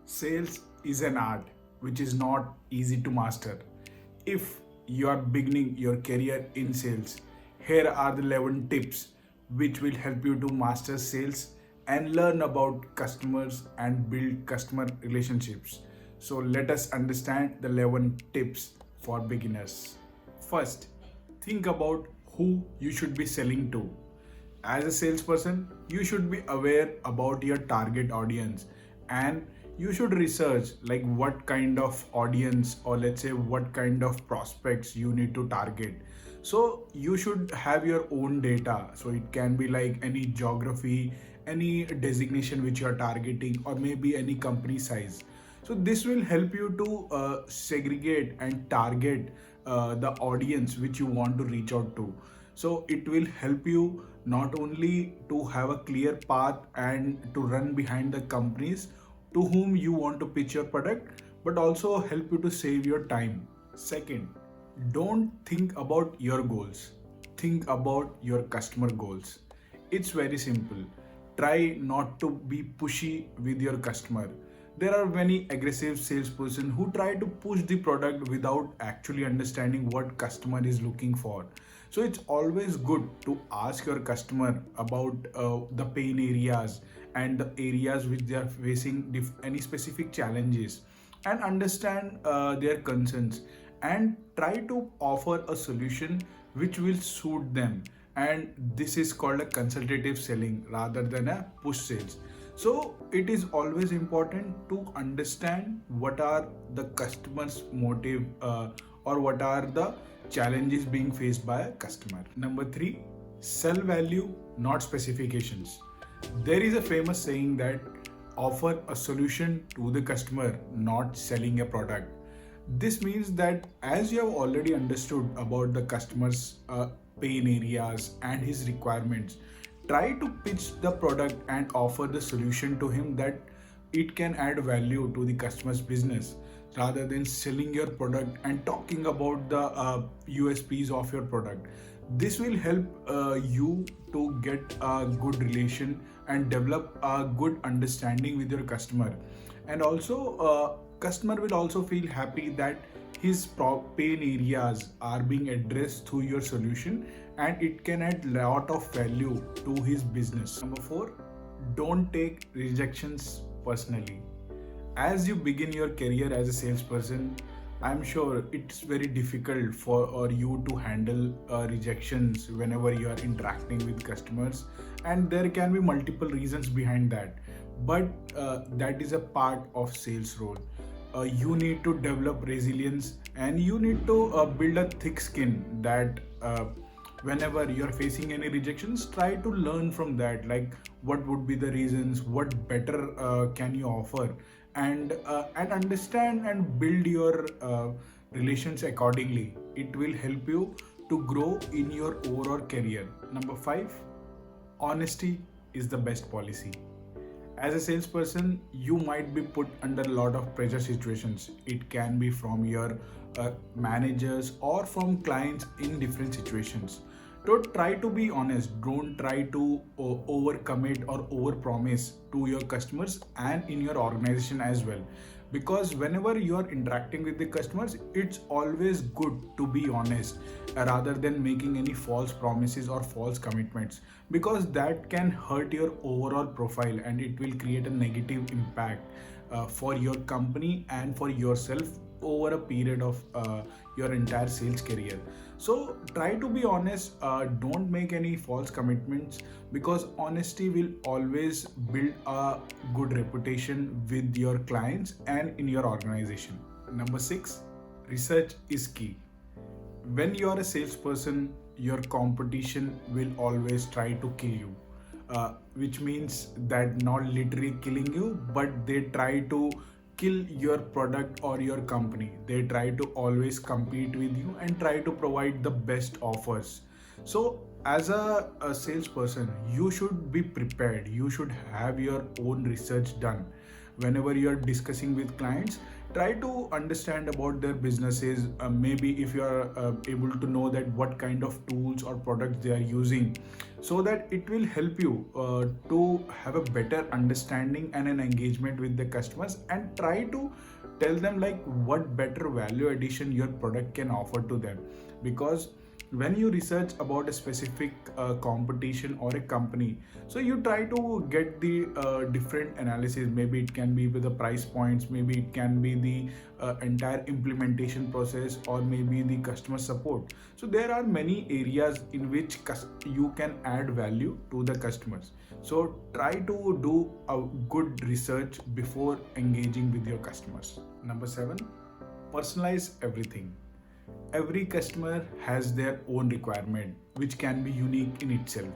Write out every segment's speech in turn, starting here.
Sales is an art which is not easy to master. If you are beginning your career in sales, here are the 11 tips which will help you to master sales and learn about customers and build customer relationships. So let us understand the 11 tips for beginners. First, think about who you should be selling to. As a salesperson, you should be aware about your target audience, and you should research like what kind of audience, or let's say what kind of prospects you need to target. So you should have your own data, so it can be like any geography, any designation which you are targeting, or maybe any company size. So this will help you to segregate and target the audience which you want to reach out to. So it will help you not only to have a clear path and to run behind the companies to whom you want to pitch your product, but also help you to save your time. Second, don't think about your goals, think about your customer goals. It's very simple. Try not to be pushy with your customer. There are many aggressive salesperson who try to push the product without actually understanding what customer is looking for. So it's always good to ask your customer about the pain areas and the areas which they are facing any specific challenges, and understand their concerns, and try to offer a solution which will suit them. And this is called a consultative selling rather than a push sales. So it is always important to understand what are the customers motive, or what are the challenges being faced by a customer. Number 3, sell value, not specifications. There is a famous saying that offer a solution to the customer, not selling a product. This means that as you have already understood about the customer's pain areas and his requirements, try to pitch the product and offer the solution to him that it can add value to the customer's business, rather than selling your product and talking about the USPs of your product. This will help you to get a good relation and develop a good understanding with your customer. And also customer will also feel happy that his pain areas are being addressed through your solution, and it can add lot of value to his business. Number 4, don't take rejections personally. As you begin your career as a salesperson, I'm sure it's very difficult for you to handle rejections whenever you are interacting with customers, and there can be multiple reasons behind that. But that is a part of sales role. You need to develop resilience, and you need to build a thick skin that whenever you're facing any rejections, try to learn from that, like what would be the reasons, what better can you offer, and understand and build your relations accordingly. It will help you to grow in your overall career. Number 5, honesty is the best policy. As a salesperson, you might be put under a lot of pressure situations. It can be from your managers or from clients in different situations. Don't try to be honest. Don't try to overcommit or overpromise to your customers and in your organization as well. Because whenever you are interacting with the customers, it's always good to be honest rather than making any false promises or false commitments, because that can hurt your overall profile and it will create a negative impact for your company and for yourself over a period of your entire sales career. So try to be honest, don't make any false commitments, because honesty will always build a good reputation with your clients and in your organization. Number 6, research is key. When you are a salesperson, your competition will always try to kill you, which means that not literally killing you, but they try to kill your product or your company. They try to always compete with you and try to provide the best offers. So as a salesperson, you should be prepared, you should have your own research done, whenever you're discussing with clients, try to understand about their businesses. Maybe if you are able to know that what kind of tools or products they are using, so that it will help you to have a better understanding and an engagement with the customers, and try to tell them like what better value addition your product can offer to them. Because when you research about a specific competition or a company, so you try to get the different analysis. Maybe it can be with the price points, maybe it can be the entire implementation process, or maybe the customer support. So there are many areas in which you can add value to the customers. So try to do a good research before engaging with your customers. Number 7, personalize everything. Every customer has their own requirement, which can be unique in itself.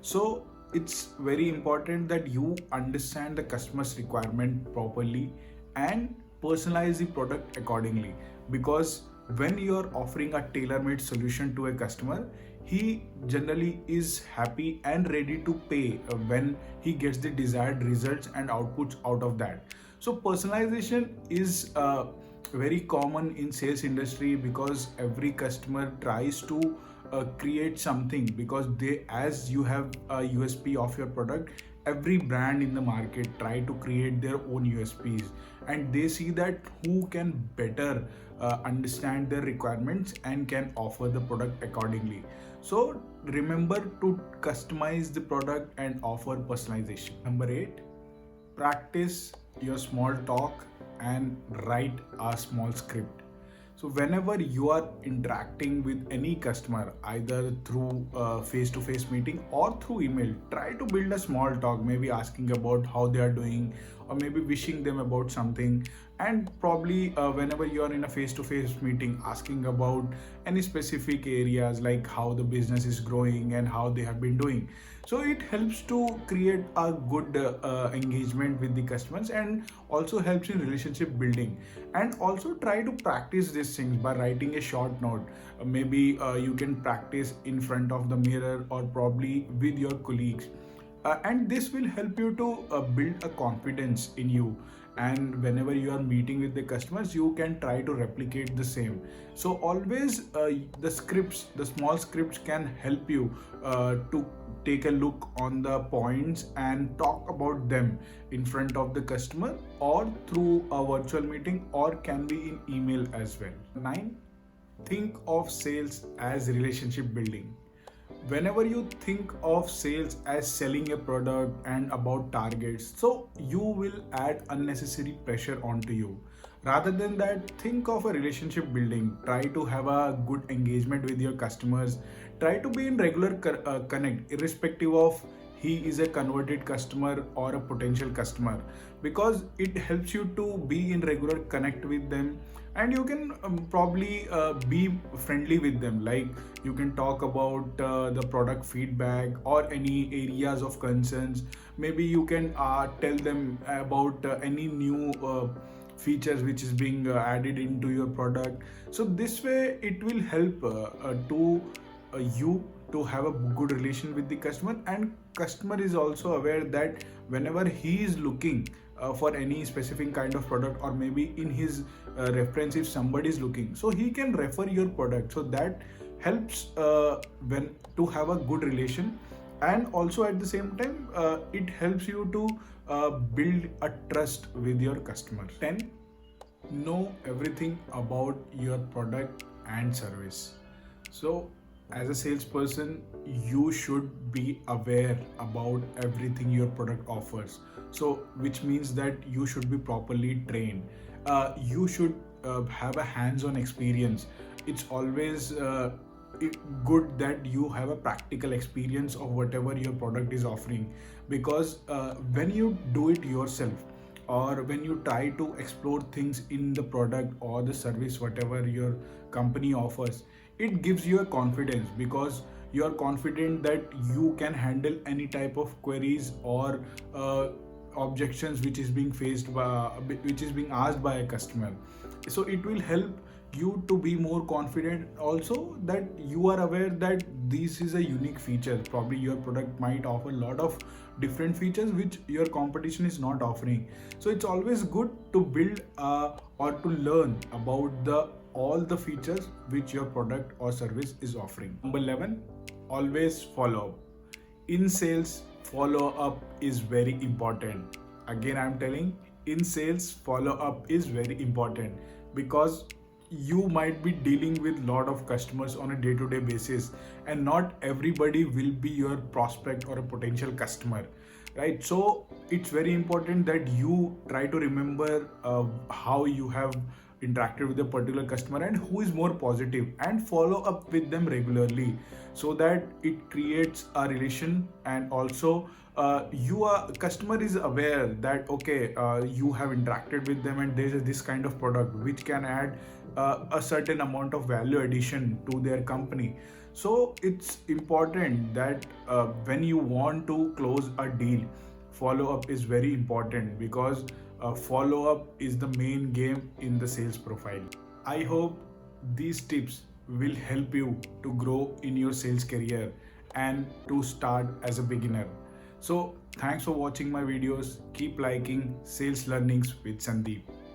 So it's very important that you understand the customer's requirement properly and personalize the product accordingly. Because when you are offering a tailor-made solution to a customer, he generally is happy and ready to pay when he gets the desired results and outputs out of that. So personalization is very common in sales industry, because every customer tries to create something, because they, as you have a USP of your product, every brand in the market try to create their own USPs, and they see that who can better understand their requirements and can offer the product accordingly. So remember to customize the product and offer personalization. Number 8, practice your small talk and write a small script. So whenever you are interacting with any customer, either through face-to-face meeting or through email, try to build a small talk, maybe asking about how they are doing, or maybe wishing them about something. And probably whenever you are in a face-to-face meeting, asking about any specific areas, like how the business is growing and how they have been doing. So it helps to create a good engagement with the customers, and also helps in relationship building. And also try to practice these things by writing a short note. Maybe you can practice in front of the mirror, or probably with your colleagues. And this will help you to build a confidence in you, and whenever you are meeting with the customers, you can try to replicate the same. So always the small scripts can help you to take a look on the points and talk about them in front of the customer, or through a virtual meeting, or can be in email as well. 9, think of sales as relationship building. Whenever you think of sales as selling a product and about targets, so you will add unnecessary pressure onto you. Rather than that, think of a relationship building. Try to have a good engagement with your customers. Try to be in regular connect, irrespective of he is a converted customer or a potential customer, because it helps you to be in regular connect with them. And you can probably be friendly with them, like you can talk about the product feedback or any areas of concerns. Maybe you can tell them about any new features which is being added into your product. So this way it will help to you to have a good relation with the customer, and customer is also aware that whenever he is looking for any specific kind of product, or maybe in his reference, if somebody is looking, so he can refer your product. So that helps when to have a good relation. And also at the same time it helps you to build a trust with your customer. 10, know everything about your product and service. So as a salesperson, you should be aware about everything your product offers. So which means that you should be properly trained. You should have a hands-on experience. It's always good that you have a practical experience of whatever your product is offering, because when you do it yourself, or when you try to explore things in the product or the service whatever your company offers, it gives you a confidence, because you are confident that you can handle any type of queries, or objections which is being faced by, which is being asked by a customer. So it will help you to be more confident, also that you are aware that this is a unique feature. Probably your product might offer a lot of different features which your competition is not offering. So it's always good to build or to learn about the all the features which your product or service is offering. Number 11, always follow up. In sales, follow up is very important. Again, I'm telling, in sales, follow up is very important, because you might be dealing with lot of customers on a day-to-day basis, and not everybody will be your prospect or a potential customer, right? So it's very important that you try to remember how you have interacted with a particular customer and who is more positive, and follow up with them regularly, so that it creates a relation. And also your customer is aware that okay, you have interacted with them and there is this kind of product which can add a certain amount of value addition to their company. So it's important that when you want to close a deal, follow up is very important, because follow up is the main game in the sales profile. I hope these tips will help you to grow in your sales career and to start as a beginner. So thanks for watching my videos. Keep liking Sales Learnings with Sandeep.